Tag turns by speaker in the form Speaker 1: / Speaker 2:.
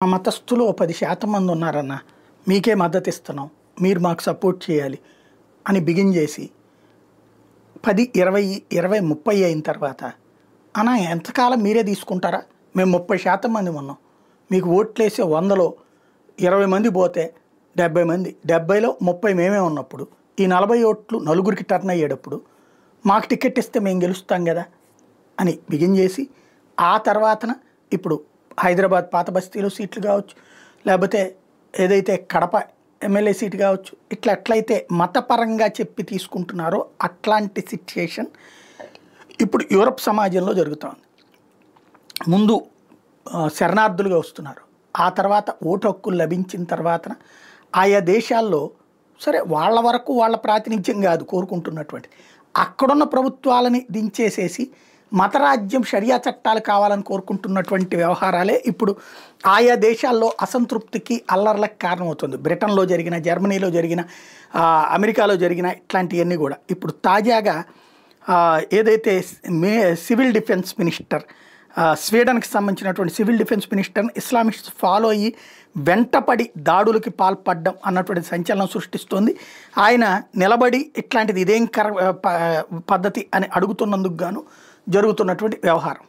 Speaker 1: మా మతస్థులు ఓ 10% మంది ఉన్నారన్న. మీకే మద్దతిస్తున్నాం. మీరు మాకు సపోర్ట్ చేయాలి అని బిగిన్ చేసి 10, 20, 20, 30 అయిన తర్వాత అన్నా ఎంతకాలం మీరే తీసుకుంటారా? మేము 30% మంది ఉన్నాం. మీకు ఓట్లేసే 100లో 20 మంది పోతే 70 మంది, 70లో 30 మేమే ఉన్నప్పుడు ఈ 40 ఓట్లు నలుగురికి టర్న్ అయ్యేటప్పుడు మాకు టికెట్ ఇస్తే మేము గెలుస్తాం కదా అని బిగిన్ చేసి ఆ తర్వాతన ఇప్పుడు హైదరాబాద్ పాత బస్తీలో సీట్లు కావచ్చు, లేకపోతే ఏదైతే కడప ఎమ్మెల్యే సీటు కావచ్చు, ఇట్లా ఎట్లయితే మతపరంగా చెప్పి తీసుకుంటున్నారో అట్లాంటి సిచ్యుయేషన్ ఇప్పుడు యూరప్ సమాజంలో జరుగుతోంది. ముందు శరణార్థులుగా వస్తున్నారు. ఆ తర్వాత ఓటు హక్కులు లభించిన తర్వాతన ఆయా దేశాల్లో సరే వాళ్ళ వరకు వాళ్ళ ప్రాతినిధ్యం కాదు కోరుకుంటున్నటువంటి, అక్కడున్న ప్రభుత్వాలని దించేసేసి మతరాజ్యం షరియా చట్టాలు కావాలని కోరుకుంటున్నటువంటి వ్యవహారాలే ఇప్పుడు ఆయా దేశాల్లో అసంతృప్తికి అల్లర్లకు కారణమవుతుంది. బ్రిటన్లో జరిగిన, జర్మనీలో జరిగిన, అమెరికాలో జరిగిన ఇట్లాంటివన్నీ కూడా ఇప్పుడు తాజాగా ఏదైతే సివిల్ డిఫెన్స్ మినిస్టర్ స్వీడన్కి సంబంధించినటువంటి సివిల్ డిఫెన్స్ మినిస్టర్ని ఇస్లామిస్ట్ ఫాలో అయ్యి వెంటపడి దాడులకి పాల్పడడం అన్నటువంటి సంచలనం సృష్టిస్తోంది. ఆయన నిలబడి ఇట్లాంటిది ఇదేం పద్ధతి అని అడుగుతున్నందుకు గాను జరుగుతున్నటువంటి వ్యవహారం.